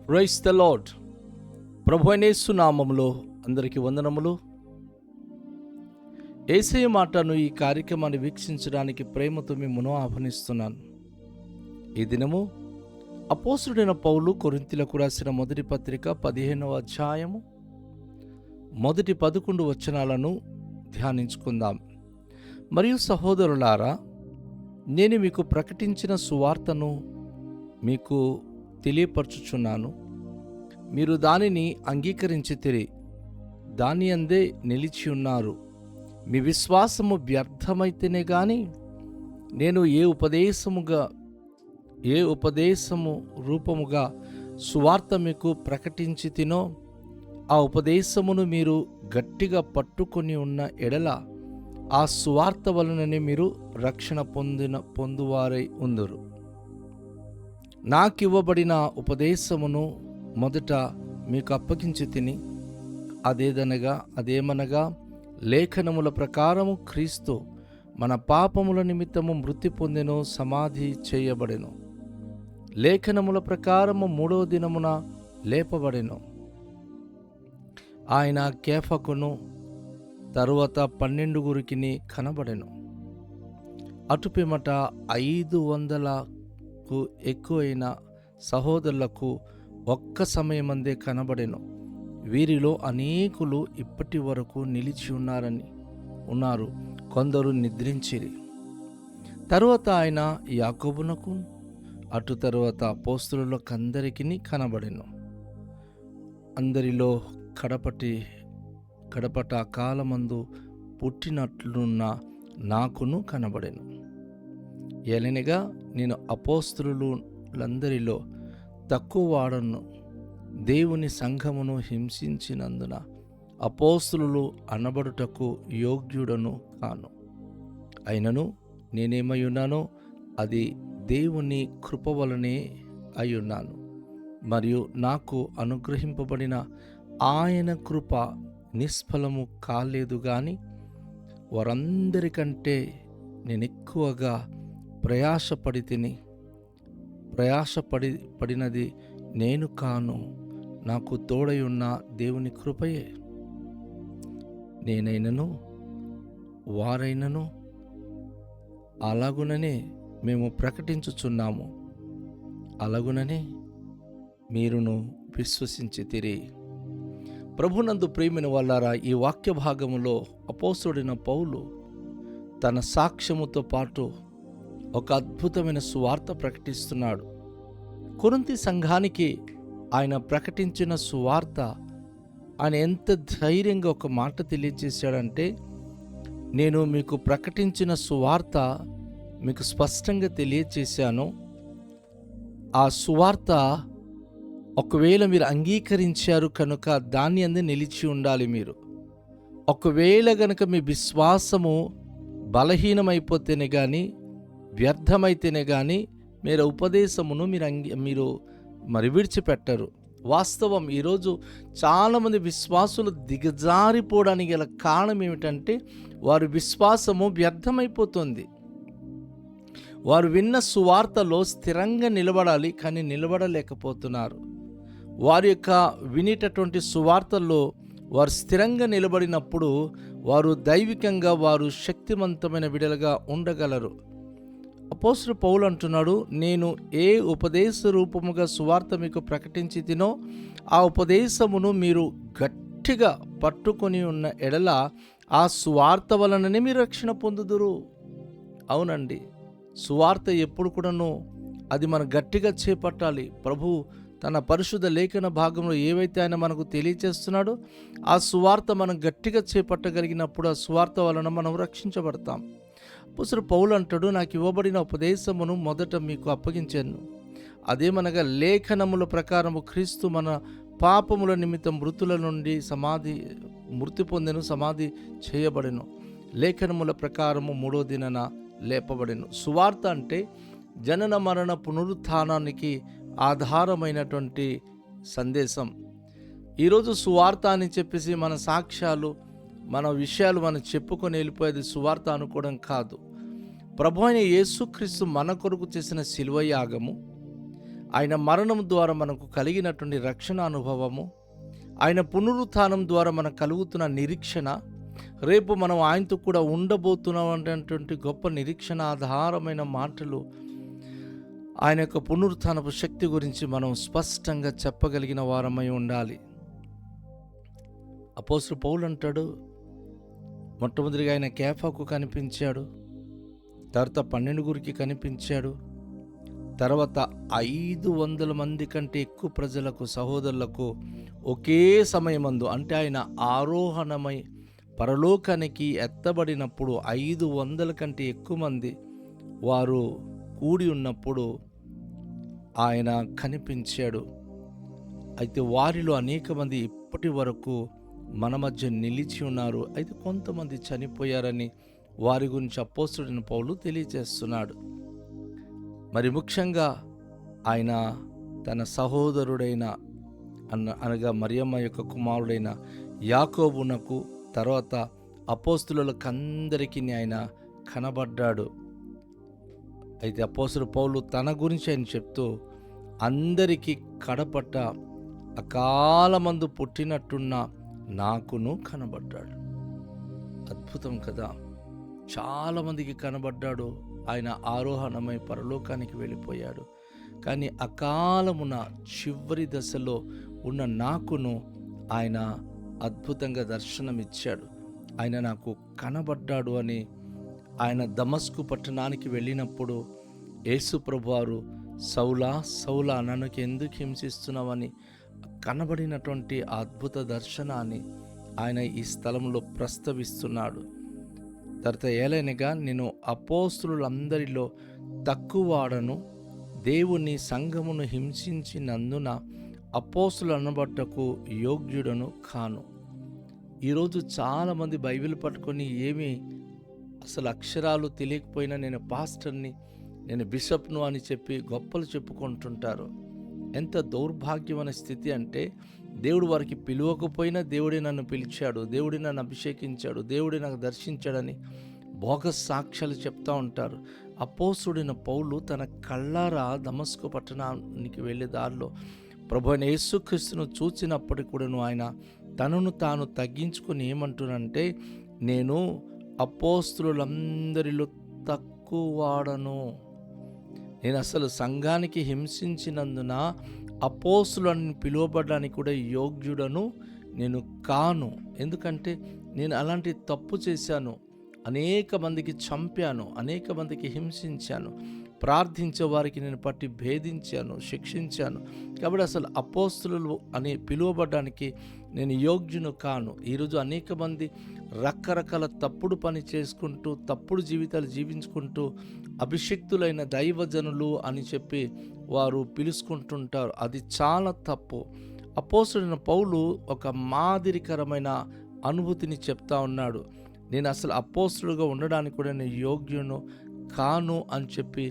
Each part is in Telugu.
Praise the lord. ప్రభువైన యేసు నామములో అందరికీ వందనములు. యేసయ్య మాటను ఈ కార్యక్రమాన్ని వీక్షించడానికి ప్రేమతో మిమ్మును ఆహ్వానిస్తున్నాను. ఈ దినము అపోస్తలుడైన పౌలు కొరింథీయులకు రాసిన మొదటి పత్రిక 15వ అధ్యాయము మొదటి 11 వచనాలను ధ్యానించుకుందాం. మరియు సహోదరులారా, నేను మీకు ప్రకటించిన సువార్తను మీకు తెలియపరచుచున్నాను. మీరు దానిని అంగీకరించితిరి, దాని అందే నిలిచి ఉన్నారు. మీ విశ్వాసము వ్యర్థమైతేనే గాని నేను ఏ ఉపదేశము రూపముగా సువార్త మీకు ప్రకటించి తినో ఆ ఉపదేశమును మీరు గట్టిగా పట్టుకొని ఉన్న ఎడల ఆ సువార్త వలననే మీరు రక్షణ పొందువారై ఉందురు. నాకివ్వబడిన ఉపదేశమును మొదట మీకు అప్పగించి తిని, అదేమనగా లేఖనముల ప్రకారము క్రీస్తు మన పాపముల నిమిత్తము మృతి పొందెను, సమాధి చేయబడెను. లేఖనముల ప్రకారము 3వ దినమున లేపబడెను. ఆయన కేఫకును తరువాత 12 కనబడెను. అటుపిమట 500కు ఎక్కువైన సహోదరులకు ఒక్క సమయమందే కనబడెను. వీరిలో అనేకులు ఇప్పటి వరకు నిలిచి ఉన్నారు, కొందరు నిద్రించిరి. తరువాత ఆయన యాకోబునకు, అటు తరువాత అపోస్తలులకందరికీ కనబడెను. అందరిలో కడపట కాలమందు పుట్టినట్లున్న నాకును కనబడెను. ఏలనగా నేను అపోస్తలులందరిలో తక్కువ వాడను, దేవుని సంఘమును హింసించినందున అపోస్తలులు అనబడుటకు యోగ్యుడను కాను. అయినను నేనేమై ఉన్నానో అది దేవుని కృప వలనే అయ్యున్నాను. మరియు నాకు అనుగ్రహింపబడిన ఆయన కృప నిష్ఫలము కాలేదు గాని వారందరికంటే నేనెక్కువగా ప్రయాసపడినది నేను కాను, నాకు తోడై ఉన్న దేవుని కృపయే. నేనైనను వారైనను అలాగుననే మేము ప్రకటించుచున్నాము, అలాగుననే మీరును విశ్వసించితిరి. ప్రభునందు ప్రియమైన వాళ్ళారా, ఈ వాక్య భాగములో అపోస్తలుడైన పౌలు తన సాక్ష్యముతో పాటు ఒక అద్భుతమైన సువార్త ప్రకటిస్తున్నాడు. కొరింథీ సంఘానికి ఆయన ప్రకటించిన సువార్త, ఆయన ఎంత ధైర్యంగా ఒక మాట తెలియజేశాడంటే, నేను మీకు ప్రకటించిన సువార్త మీకు స్పష్టంగా తెలియజేశాను. ఆ సువార్త ఒకవేళ మీరు అంగీకరించారు కనుక దాన్ని అందే నిలిచి ఉండాలి. మీరు ఒకవేళ గనక మీ విశ్వాసము బలహీనమైపోతేనే కానీ, వ్యర్థమైతేనే కానీ మీరు ఉపదేశమును మీరు విడిచిపెట్టరు. వాస్తవం, ఈరోజు చాలామంది విశ్వాసులు దిగజారిపోవడానికి గల కారణం ఏమిటంటే, వారి విశ్వాసము వ్యర్థమైపోతుంది. వారు విన్న సువార్తలో స్థిరంగా నిలబడాలి, కానీ నిలబడలేకపోతున్నారు. వారి యొక్క వినేటటువంటి సువార్తల్లో వారు స్థిరంగా నిలబడినప్పుడు వారు దైవికంగా వారు శక్తివంతమైన విడలుగా ఉండగలరు. అపోస్తలుడు పౌలు అంటున్నాడు, నేను ఏ ఉపదేశ రూపముగా సువార్త మీకు ప్రకటించి తినో ఆ ఉపదేశమును మీరు గట్టిగా పట్టుకొని ఉన్న ఎడల ఆ సువార్త వలననే మీరు రక్షణ పొందుదురు. అవునండి, సువార్త ఎప్పుడు కూడాను అది మనం గట్టిగా చేపట్టాలి. ప్రభు తన పరిశుద్ధ లేఖన భాగంలో ఏవైతే ఆయన మనకు తెలియచేస్తున్నాడో ఆ సువార్త మనం గట్టిగా చేపట్టగలిగినప్పుడు ఆ సువార్త వలన మనం రక్షించబడతాం. అపోస్తలుడు పౌలు అంటాడు, నాకు ఇవ్వబడిన ఉపదేశమును మొదట మీకు అప్పగించాను. అదేమనగా లేఖనముల ప్రకారము క్రీస్తు మన పాపముల నిమిత్తం మృతుల నుండి మృతి పొందెను, సమాధి చేయబడెను. లేఖనముల ప్రకారము 3వ దినాన లేపబడెను. సువార్త అంటే జనన మరణ పునరుత్థానానికి ఆధారమైనటువంటి సందేశం. ఈరోజు సువార్త అని చెప్పేసి మన సాక్ష్యాలు, మన విషయాలు మనం చెప్పుకొని వెళ్ళిపోయేది సువార్త అనుకోవడం కాదు. ప్రభు అయిన యేసుక్రీస్తు మన కొరకు చేసిన శిలువ యాగము, ఆయన మరణం ద్వారా మనకు కలిగినటువంటి రక్షణ అనుభవము, ఆయన పునరుత్థానం ద్వారా మనకు కలుగుతున్న నిరీక్షణ, రేపు మనం ఆయనతో కూడా ఉండబోతున్నాం అనేటువంటి గొప్ప నిరీక్షణ ఆధారమైన మాటలు, ఆయన యొక్క పునరుత్థానపు శక్తి గురించి మనం స్పష్టంగా చెప్పగలిగిన వారమై ఉండాలి. అపోస్తలుడు పౌలు అంటాడు, మొట్టమొదటిగా ఆయన కేఫాకు కనిపించాడు, తర్వాత 12 కనిపించాడు, తర్వాత 500 మంది కంటే ఎక్కువ ప్రజలకు, సహోదరులకు ఒకే సమయమందు, అంటే ఆయన ఆరోహణమై పరలోకానికి ఎత్తబడినప్పుడు 500 కంటే ఎక్కువ మంది వారు కూడి ఉన్నప్పుడు ఆయన కనిపించాడు. అయితే వారిలో అనేక మంది ఇప్పటి వరకు మన మధ్య నిలిచి ఉన్నారు. అయితే కొంతమంది చనిపోయారని వారి గురించి అపోస్తలుడైన పౌలు తెలియజేస్తున్నాడు. మరి ముఖ్యంగా ఆయన తన సహోదరుడైన అనగా మరియమ్మ యొక్క కుమారుడైన యాకోబునకు, తర్వాత అపోస్తలులకందరికీ ఆయన కనబడ్డాడు. అయితే అపోస్తలుడు పౌలు తన గురించి ఆయన చెప్తూ, అందరికీ కడపట్ట అకాలమందు పుట్టినట్టున్న నాకును కనబడ్డాడు. అద్భుతం కదా! చాలామందికి కనబడ్డాడు. ఆయన ఆరోహణమై పరలోకానికి వెళ్ళిపోయాడు. కానీ అకాలమున చివరి దశలో ఉన్న నాకును ఆయన అద్భుతంగా దర్శనమిచ్చాడు. ఆయన నాకు కనబడ్డాడు అని ఆయన దమస్కు పట్టణానికి వెళ్ళినప్పుడు యేసు ప్రభువారు, సౌలా సౌలా నన్ను ఎందుకు హింసిస్తున్నావని కనబడినటువంటి ఆ అద్భుత దర్శనాన్ని ఆయన ఈ స్థలంలో ప్రస్తావిస్తున్నాడు. తర్వాత ఏలైనగా నేను అపోస్తలులందరిలో తక్కువవాడను, దేవుని సంఘమును హింసించినందున అపోస్తలు అనబట్టకు యోగ్యుడను కాను. ఈరోజు చాలామంది బైబిల్ పట్టుకొని ఏమీ అసలు అక్షరాలు తెలియకపోయినా నేను పాస్టర్ని, నేను బిషప్ను అని చెప్పి గొప్పలు చెప్పుకుంటుంటారు. ఎంత దౌర్భాగ్యమైన స్థితి అంటే, దేవుడు వారికి పిలువకపోయినా దేవుడే నన్ను పిలిచాడు, దేవుడే నన్ను అభిషేకించాడు, దేవుడే నాకు దర్శించాడని బోగస్ సాక్ష్యాలు చెప్తూ ఉంటారు. అపోస్తలుడైన పౌలు తన కళ్ళారా దమస్కు పట్టణానికి వెళ్ళే దారిలో ప్రభు అయిన యేసుక్రీస్తును చూసినప్పటికీ కూడాను ఆయన తనను తాను తగ్గించుకొని ఏమంటున్నంటే, నేను అపోస్తలులందరిలో తక్కువ వాడను, నేను అసలు సంఘానికి హింసించినందున అపోస్తలుని పిలువబడడానికి కూడా యోగ్యుడను నేను కాను. ఎందుకంటే నేను అలాంటి తప్పు చేశాను, అనేక మందికి చంపాను, అనేక మందికి హింసించాను, ప్రార్థించే వారికి నేను పట్టి భేదించాను, శిక్షించాను. కాబట్టి అసలు అపోస్తలులు అని పిలువబడడానికి నేను యోగ్యును కాను. ఈరోజు అనేక మంది రకరకాల తప్పుడు పని చేసుకుంటూ, తప్పుడు జీవితాలు జీవించుకుంటూ అభిషిక్తులైన దైవజనులు అని చెప్పి వారు పిలుచుకుంటుంటారు. అది చాలా తప్పు. అపోస్తలుడైన పౌలు ఒక మాదిరికరమైన అనుభూతిని చెప్తా ఉన్నాడు. నేను అసలు అపోస్తలుడుగా ఉండడానికి కూడా నేను యోగ్యును కాను అని చెప్పి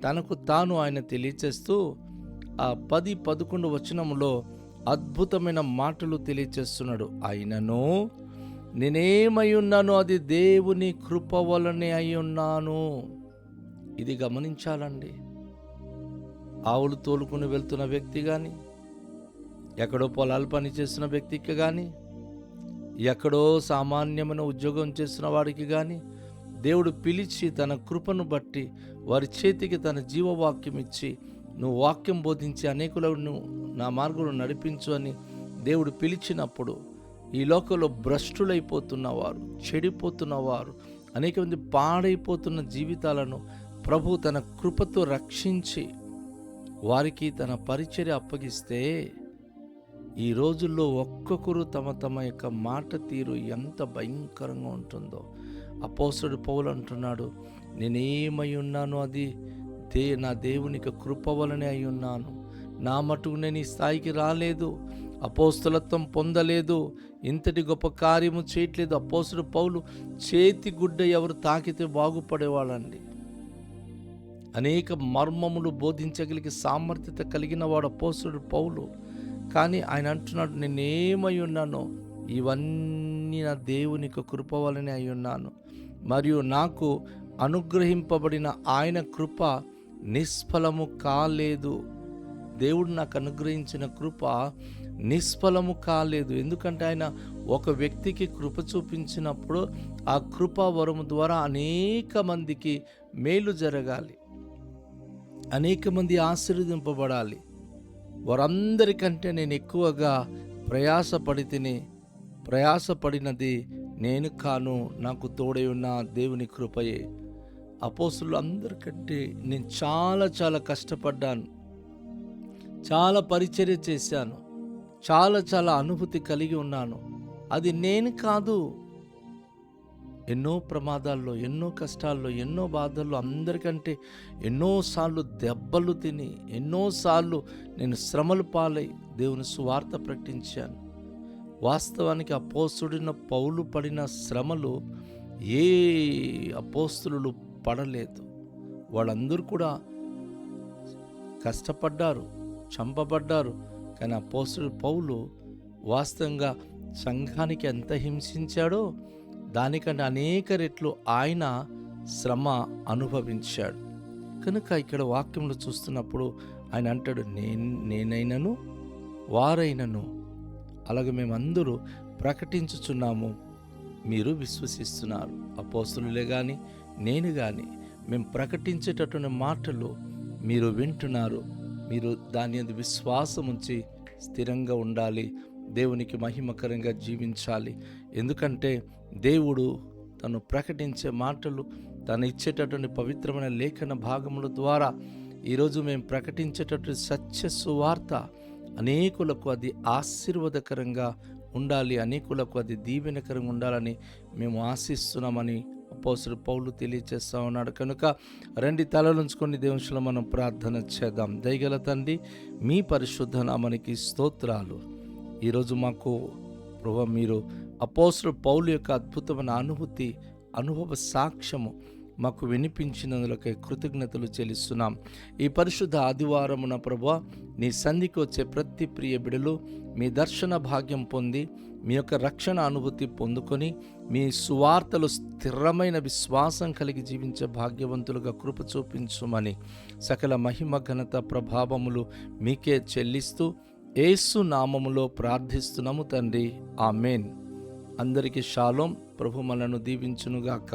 తనకు తాను ఆయన తెలియచేస్తూ ఆ 10-11 వచనంలో అద్భుతమైన మాటలు తెలియచేస్తున్నాడు. అయినను నేనేమై ఉన్నాను అది దేవుని కృప వలనే అయి ఉన్నాను. ఇది గమనించాలండి. ఆవులు తోలుకుని వెళ్తున్న వ్యక్తి కానీ, ఎక్కడో పొలాలు పని చేస్తున్న వ్యక్తికి కానీ, ఎక్కడో సామాన్యమైన ఉద్యోగం చేస్తున్న వాడికి కానీ దేవుడు పిలిచి తన కృపను బట్టి వారి చేతికి తన జీవవాక్యం ఇచ్చి, నువ్వు వాక్యం బోధించి అనేకులను నా మార్గంలో నడిపించు అని దేవుడు పిలిచినప్పుడు ఈ లోకంలో భ్రష్టులైపోతున్నవారు, చెడిపోతున్నవారు, అనేక మంది పాడైపోతున్న జీవితాలను ప్రభు తన కృపతో రక్షించి వారికి తన పరిచర్య అప్పగిస్తే, ఈ రోజుల్లో ఒక్కొక్కరు తమ యొక్క మాట తీరు ఎంత భయంకరంగా ఉంటుందో. అపోస్తలుడు పౌలు అంటున్నాడు, నేనేమై ఉన్నాను అది నా దేవునికి కృప వలనే అయి ఉన్నాను. నా మటుకు నేను ఈ స్థాయికి రాలేదు, అపోస్తలత్వం పొందలేదు, ఇంతటి గొప్ప కార్యము చేయట్లేదు. అపోస్తలుడు పౌలు చేతి గుడ్డ ఎవరు తాకితే బాగుపడేవాళ్ళండి. అనేక మర్మములు బోధించగలిగే సామర్థ్యత కలిగిన వాడు అపోస్తలుడు పౌలు. కానీ ఆయన అంటున్నాడు, నేనేమై ఉన్నానో ఇవన్నీ నా దేవునికి కృప వలనే అయి ఉన్నాను, మరియు నాకు అనుగ్రహింపబడిన ఆయన కృప నిష్ఫలము కాలేదు. దేవుడు నాకు అనుగ్రహించిన కృప నిష్ఫలము కాలేదు. ఎందుకంటే ఆయన ఒక వ్యక్తికి కృప చూపించినప్పుడు ఆ కృపా వరము ద్వారా అనేక మందికి మేలు జరగాలి, అనేక మంది ఆశీర్వదింపబడాలి. వారందరికంటే నేను ఎక్కువగా ప్రయాసపడినది నేను కాను, నాకు తోడై ఉన్న దేవుని కృపయే. అపోస్తలులు అందరికంటే నేను చాలా కష్టపడ్డాను, చాలా పరిచర్య చేశాను, చాలా అనుభూతి కలిగి ఉన్నాను. అది నేను కాదు. ఎన్నో ప్రమాదాల్లో, ఎన్నో కష్టాల్లో, ఎన్నో బాధల్లో, అందరికంటే ఎన్నోసార్లు దెబ్బలు తిని, ఎన్నోసార్లు నేను శ్రమలు పాలై దేవుని సువార్త ప్రకటించాను. వాస్తవానికి అపోస్తలుడైన పౌలు పడిన శ్రమలు ఏ అపోస్తలులు పడలేదు. వాళ్ళందరూ కూడా కష్టపడ్డారు, చంపబడ్డారు. కానీ అపోస్తలుడు పౌలు వాస్తవంగా సంఘానికి ఎంత హింసించాడో దానికంటే అనేక రెట్లు ఆయన శ్రమ అనుభవించాడు. కనుక ఇక్కడ వాక్యంలో చూస్తున్నప్పుడు ఆయన అంటాడు, నేనైనను వారైనను అలాగే మేమందరూ ప్రకటించుచున్నాము, మీరు విశ్వసిస్తున్నారు. అపోస్తలులే కానీ నేను కానీ మేము ప్రకటించేటటువంటి మాటలు మీరు వింటున్నారు. మీరు దాని యందు విశ్వాసం ఉంచి స్థిరంగా ఉండాలి, దేవునికి మహిమకరంగా జీవించాలి. ఎందుకంటే దేవుడు తను ప్రకటించే మాటలు, తను ఇచ్చేటటువంటి పవిత్రమైన లేఖన భాగముల ద్వారా ఈరోజు మేము ప్రకటించేటటువంటి సత్య సువార్త అనేకులకు అది ఆశీర్వాదకరంగా ఉండాలి, అనేకులకు అది దీవెనకరంగా ఉండాలని మేము ఆశిస్తున్నామని అపోస్తలుడు పౌలు తెలియజేస్తా ఉన్నాడు. కనుక రండి, తలలుంచుకొని దేవునిలో మనం ప్రార్థన చేద్దాం. దయగల తండ్రి, మీ పరిశుద్ధ నామానికి స్తోత్రాలు. ఈరోజు మాకు ప్రభువా మీరు అపోస్తలుడు పౌలు యొక్క అద్భుతమైన అనుభవ సాక్ష్యము మాకు వినిపించినందులకే కృతజ్ఞతలు చెల్లిస్తున్నాం. ఈ పరిశుద్ధ ఆదివారమున ప్రభువా నీ సన్నిధికి వచ్చే ప్రతి ప్రియ బిడలు మీ దర్శన భాగ్యం పొంది మీ యొక్క రక్షణ అనుభూతి పొందుకొని మీ సువార్తలు స్థిరమైన విశ్వాసం కలిగి జీవించే భాగ్యవంతులుగా కృప చూపించుమని సకల మహిమ ఘనత ప్రభావములు మీకే చెల్లిస్తూ యేసు నామములో ప్రార్థిస్తున్నాము తండ్రి, ఆమేన్. అందరికీ షాలోం. ప్రభు మనను దీవించునుగాక.